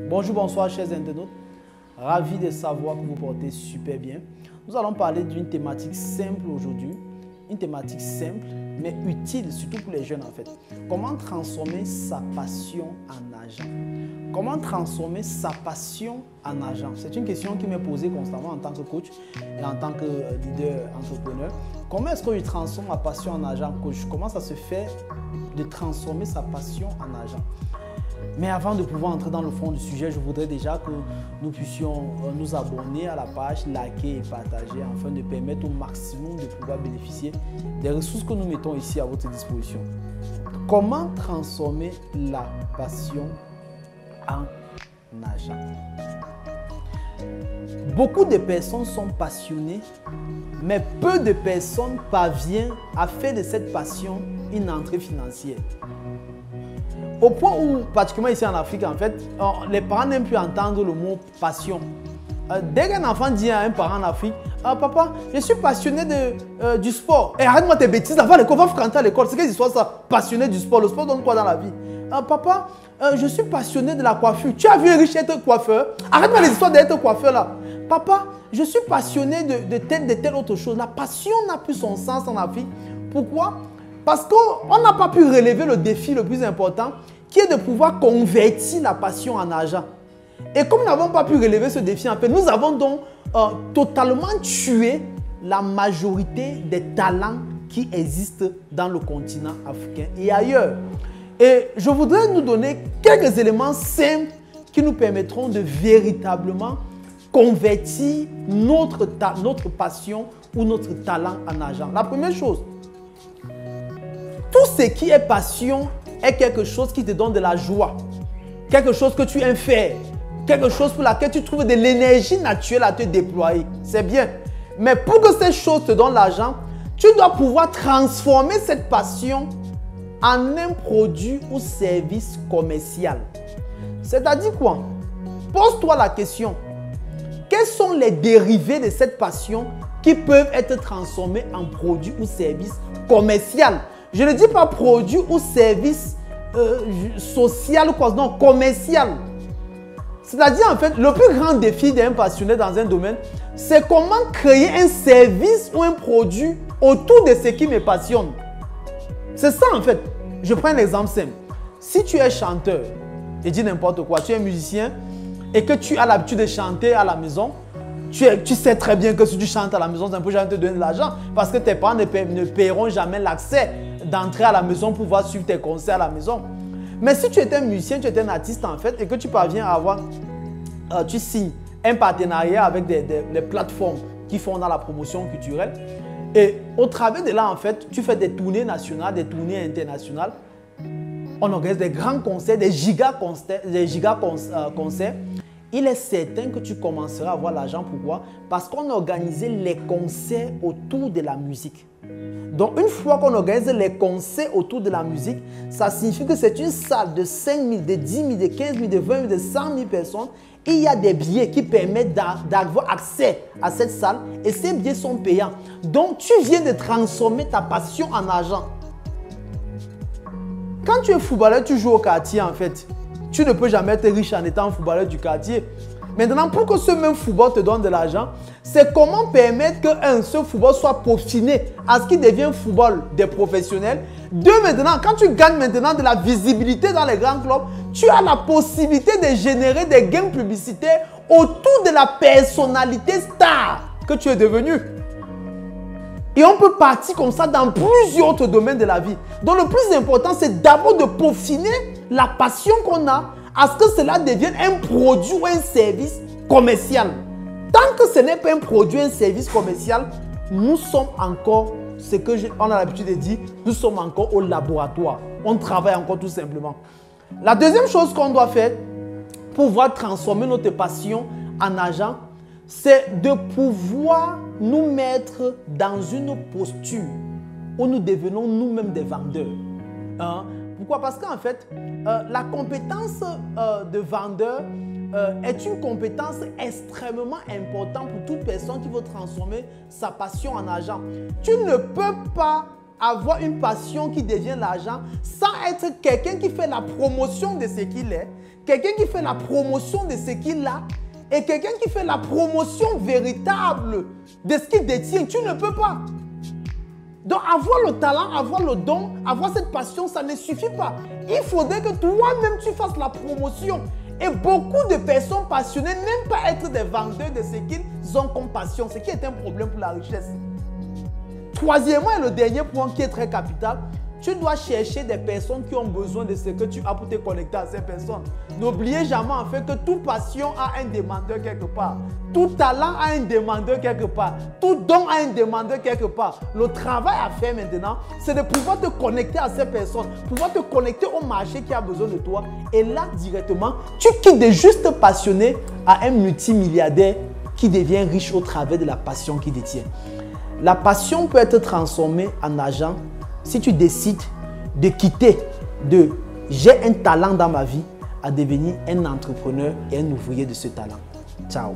Bonjour, bonsoir chers internautes. Ravi de savoir que vous portez super bien. Nous allons parler d'une thématique simple aujourd'hui. Une thématique simple mais utile, surtout pour les jeunes en fait. Comment transformer sa passion en argent? Comment transformer sa passion en argent? C'est une question qui m'est posée constamment en tant que coach et en tant que leader entrepreneur. Comment est-ce que je transforme ma passion en argent, coach? Comment ça se fait de transformer sa passion en argent? Mais avant de pouvoir entrer dans le fond du sujet, je voudrais déjà que nous puissions nous abonner à la page, liker et partager afin de permettre au maximum de pouvoir bénéficier des ressources que nous mettons ici à votre disposition. Comment transformer la passion en argent? Beaucoup de personnes sont passionnées, mais peu de personnes parviennent à faire de cette passion une entrée financière. Au point où, particulièrement ici en Afrique, en fait, les parents n'aiment plus entendre le mot passion. Dès qu'un enfant dit à un parent en Afrique, papa, je suis passionné du sport. Et arrête-moi tes bêtises, avant l'école, va fréquenter à l'école. C'est quelle histoire ça? Passionné du sport. Le sport donne quoi dans la vie? Papa, je suis passionné de la coiffure. Tu as vu un riche être coiffeur? Arrête-moi les histoires d'être coiffeur là. Papa, je suis passionné de telle autre chose. La passion n'a plus son sens en Afrique. Pourquoi? Parce qu'on n'a pas pu relever le défi le plus important qui est de pouvoir convertir la passion en argent. Et comme nous n'avons pas pu relever ce défi, en fait, nous avons donc totalement tué la majorité des talents qui existent dans le continent africain et ailleurs. Et je voudrais nous donner quelques éléments simples qui nous permettront de véritablement convertir notre passion ou notre talent en argent. La première chose, tout ce qui est passion est quelque chose qui te donne de la joie, quelque chose que tu aimes faire, quelque chose pour laquelle tu trouves de l'énergie naturelle à te déployer. C'est bien. Mais pour que ces choses te donnent l'argent, tu dois pouvoir transformer cette passion en un produit ou service commercial. C'est-à-dire quoi? Pose-toi la question. Quels sont les dérivés de cette passion qui peuvent être transformés en produit ou service commercial? Je ne dis pas produit ou service social ou quoi, non, commercial. C'est-à-dire, en fait, le plus grand défi d'un passionné dans un domaine, c'est comment créer un service ou un produit autour de ce qui me passionne. C'est ça, en fait. Je prends un exemple simple. Si tu es chanteur, et dis n'importe quoi, tu es musicien et que tu as l'habitude de chanter à la maison, tu sais très bien que si tu chantes à la maison, c'est un peu jamais te donner de l'argent parce que tes parents ne paieront jamais l'accès d'entrer à la maison pour pouvoir suivre tes concerts à la maison. Mais si tu es un musicien, tu es un artiste en fait et que tu parviens à avoir, tu signes un partenariat avec des plateformes qui font dans la promotion culturelle et au travers de là en fait, tu fais des tournées nationales, des tournées internationales. On organise des grands concerts, des giga concerts. Il est certain que tu commenceras à avoir l'argent. Pourquoi? Parce qu'on organisait les concerts autour de la musique. Donc, une fois qu'on organise les concerts autour de la musique, ça signifie que c'est une salle de 5 000, de 10 000, de 15 000, de 20 000, de 100 000 personnes. Et il y a des billets qui permettent d'avoir accès à cette salle et ces billets sont payants. Donc, tu viens de transformer ta passion en argent. Quand tu es footballeur, tu joues au quartier en fait. Tu ne peux jamais être riche en étant footballeur du quartier. Maintenant, pour que ce même football te donne de l'argent, c'est comment permettre que, ce football soit peaufiné à ce qu'il devienne football des professionnels. Deux, maintenant, quand tu gagnes maintenant de la visibilité dans les grands clubs, tu as la possibilité de générer des gains publicitaires autour de la personnalité star que tu es devenu. Et on peut partir comme ça dans plusieurs autres domaines de la vie. Donc le plus important, c'est d'abord de peaufiner la passion qu'on a à ce que cela devienne un produit ou un service commercial. Tant que ce n'est pas un produit ou un service commercial, nous sommes encore, ce que on a l'habitude de dire, nous sommes encore au laboratoire. On travaille encore tout simplement. La deuxième chose qu'on doit faire pour pouvoir transformer notre passion en argent, c'est de pouvoir nous mettre dans une posture où nous devenons nous-mêmes des vendeurs. Pourquoi? Parce qu'en fait, la compétence de vendeur est une compétence extrêmement importante pour toute personne qui veut transformer sa passion en argent. Tu ne peux pas avoir une passion qui devient l'argent sans être quelqu'un qui fait la promotion de ce qu'il est, quelqu'un qui fait la promotion de ce qu'il a et quelqu'un qui fait la promotion véritable de ce qu'il détient. Tu ne peux pas. Donc avoir le talent, avoir le don, avoir cette passion, ça ne suffit pas. Il faudrait que toi-même tu fasses la promotion. Et beaucoup de personnes passionnées n'aiment pas être des vendeurs de ce qu'ils ont comme passion, ce qui est un problème pour la richesse. Troisièmement et le dernier point qui est très capital, tu dois chercher des personnes qui ont besoin de ce que tu as pour te connecter à ces personnes. N'oubliez jamais en fait que toute passion a un demandeur quelque part. Tout talent a un demandeur quelque part. Tout don a un demandeur quelque part. Le travail à faire maintenant, c'est de pouvoir te connecter à ces personnes, pouvoir te connecter au marché qui a besoin de toi. Et là, directement, tu quittes de juste passionné à un multimilliardaire qui devient riche au travers de la passion qu'il détient. La passion peut être transformée en argent si tu décides de quitter de « j'ai un talent dans ma vie » à devenir un entrepreneur et un ouvrier de ce talent. Ciao.